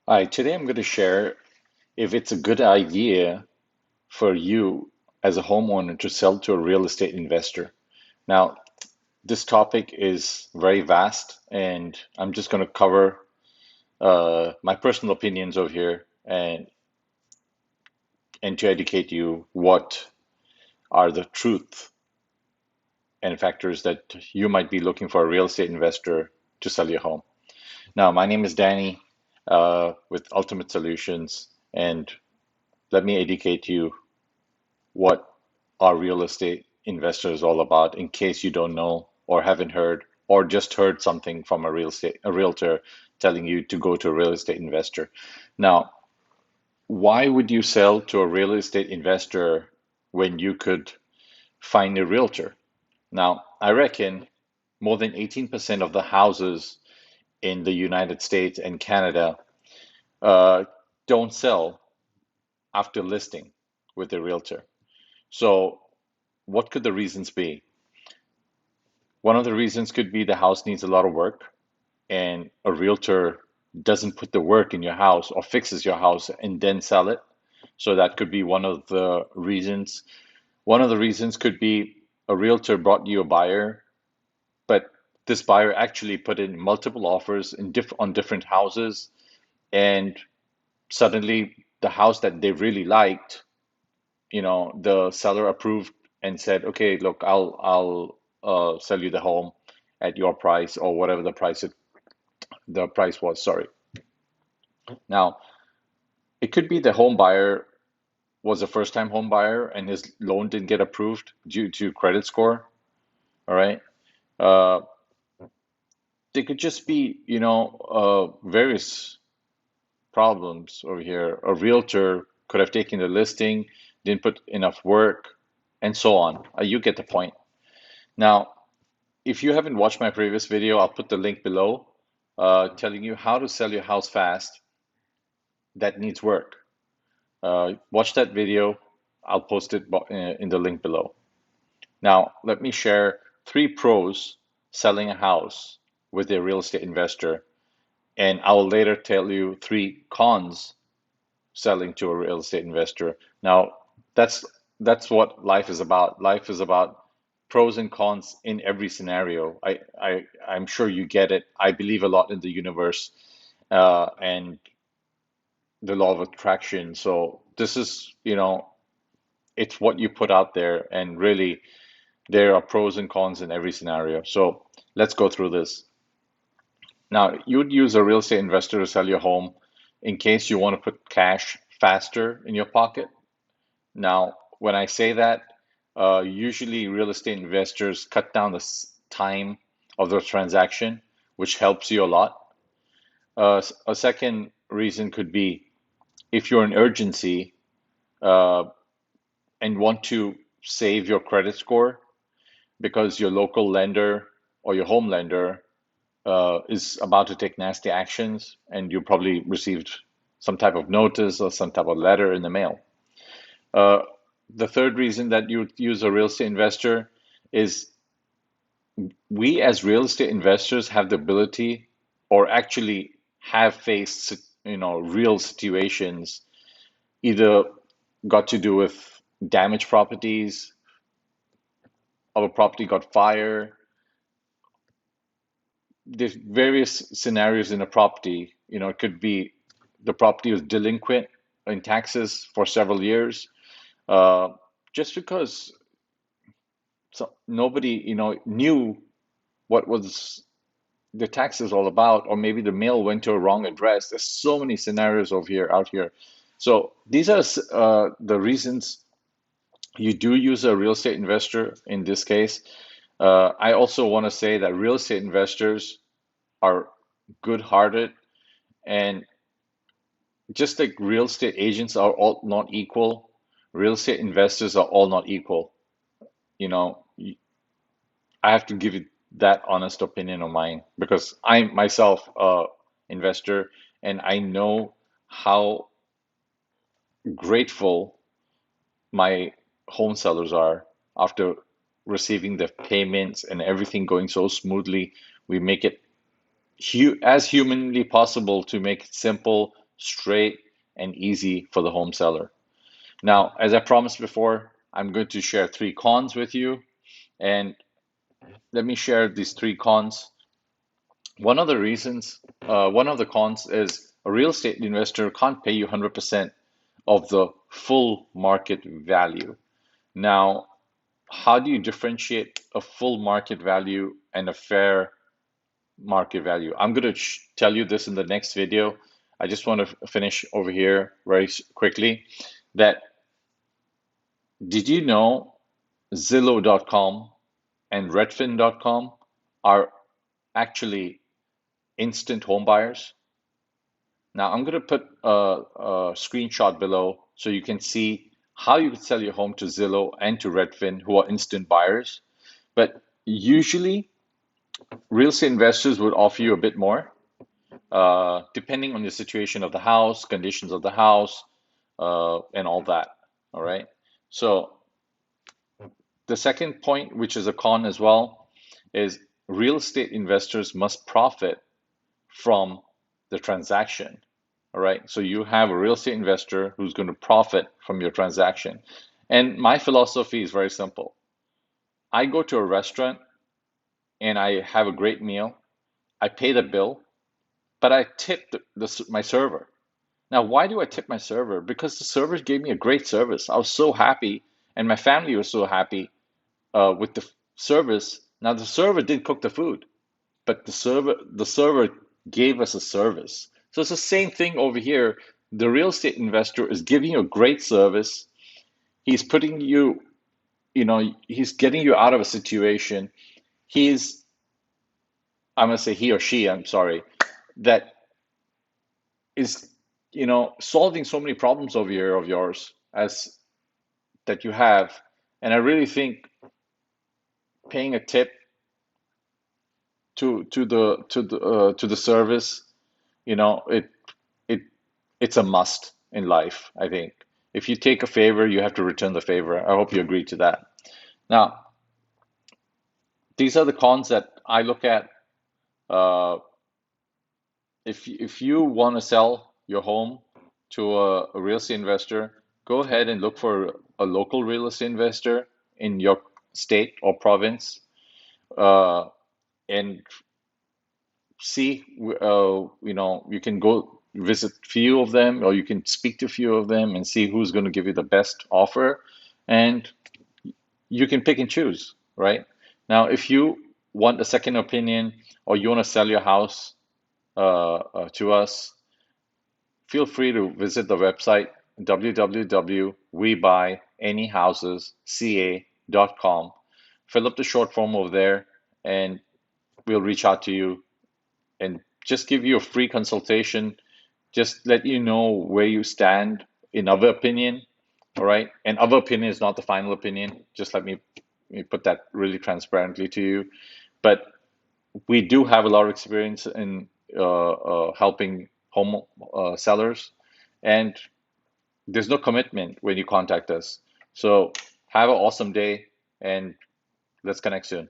Hi, today I'm going to share if it's a good idea for you as a homeowner to sell to a real estate investor. Now, this topic is very vast, and I'm just going to cover my personal opinions over here and to educate you what are the truth and factors that you might be looking for a real estate investor to sell your home. Now, my name is Danny with Ultimate Solutions, and let me educate you what are real estate investors all about in case you don't know or haven't heard or just heard something from a realtor telling you to go to a real estate investor. Now, why would you sell to a real estate investor when you could find a realtor? Now, I reckon more than 18% of the houses in the United States and Canada uh, don't sell after listing with a realtor. So, what could the reasons be? One of the reasons could be the house needs a lot of work and a realtor doesn't put the work in your house or fixes your house and then sell it. So that could be one of the reasons. One of the reasons could be a realtor brought you a buyer, but this buyer actually put in multiple offers on different houses, and suddenly the house that they really liked, the seller approved and said, "Okay, look, I'll sell you the home at your price or whatever the price was." Sorry. Now, it could be the home buyer was a first-time home buyer and his loan didn't get approved due to credit score. All right. Uh, they could just be, various problems over here. A realtor could have taken the listing, didn't put enough work, and so on. You get the point. Now, if you haven't watched my previous video, I'll put the link below, telling you how to sell your house fast that needs work. Watch that video. I'll post it in the link below. Now, let me share three pros selling a house with a real estate investor, and I'll later tell you three cons selling to a real estate investor. Now, that's that's what life is about. Life is about pros and cons in every scenario. I'm sure you get it. I believe a lot in the universe and the law of attraction. So this is, it's what you put out there, and really there are pros and cons in every scenario. So let's go through this. Now, you'd use a real estate investor to sell your home in case you want to put cash faster in your pocket. Now, when I say that, usually real estate investors cut down the time of the transaction, which helps you a lot. A second reason could be if you're in urgency uh, and want to save your credit score because your local lender or your home lender is about to take nasty actions and you probably received some type of notice or some type of letter in the mail. Uh, the third reason that you use a real estate investor is we as real estate investors have the ability or actually have faced, real situations, either got to do with damaged properties, or a property got fire. There's various scenarios in a property. It could be the property was delinquent in taxes for several years, uh, just because nobody, knew what was the taxes all about, or maybe the mail went to a wrong address. There's so many scenarios out here. So these are the reasons you do use a real estate investor in this case. I also want to say that real estate investors are good-hearted, and just like real estate agents are all not equal, real estate investors are all not equal. You know, I have to give you that honest opinion of mine because I'm myself a investor and I know how grateful my home sellers are after receiving the payments and everything going so smoothly. We make it hu as humanly possible to make it simple straight, and easy for the home seller. Now, as I promised before, I'm going to share 3 cons with you. And let me share these 3 cons. One of the cons is a real estate investor can't pay you 100% of the full market value. Now, how do you differentiate a full market value and a fair market value? I'm going to tell you this in the next video. I just want to finish over here very quickly that did you know Zillow.com and Redfin.com are actually instant home buyers? Now, I'm going to put a screenshot below so you can see how you could sell your home to Zillow and to Redfin, who are instant buyers. But usually, real estate investors would offer you a bit more, depending on the situation of the house, conditions of the house, and all that. All right. So the second point, which is a con as well, is real estate investors must profit from the transaction. All right. So you have a real estate investor who's going to profit from your transaction. And my philosophy is very simple. I go to a restaurant and I have a great meal. I pay the bill, but I tip my server. Now, why do I tip my server? Because the server gave me a great service. I was so happy, and my family was so happy with the service. Now, the server didn't cook the food, but the server gave us a service. So it's the same thing over here. The real estate investor is giving you a great service. He's putting you, he's getting you out of a situation. He's, I'm gonna say he or she, I'm sorry, that is, solving so many problems over here of yours as that you have. And I really think paying a tip to the service, it it it's a must in life, I think. If you take a favor, you have to return the favor. I hope you agree to that. Now, these are the cons that I look at. Uh, if you want to sell your home to a real estate investor, go ahead and look for a local real estate investor in your state or province, uh, and see, you can go visit few of them, or you can speak to a few of them and see who's going to give you the best offer, and you can pick and choose, right? Now, if you want a second opinion or you want to sell your house to us, feel free to visit the website www.webuyanyhousesca.com. Fill up the short form over there, and we'll reach out to you and just give you a free consultation, just let you know where you stand in our opinion. All right. And our opinion is not the final opinion. Just let me put that really transparently to you. But we do have a lot of experience in helping home sellers, and there's no commitment when you contact us. So have an awesome day, and let's connect soon.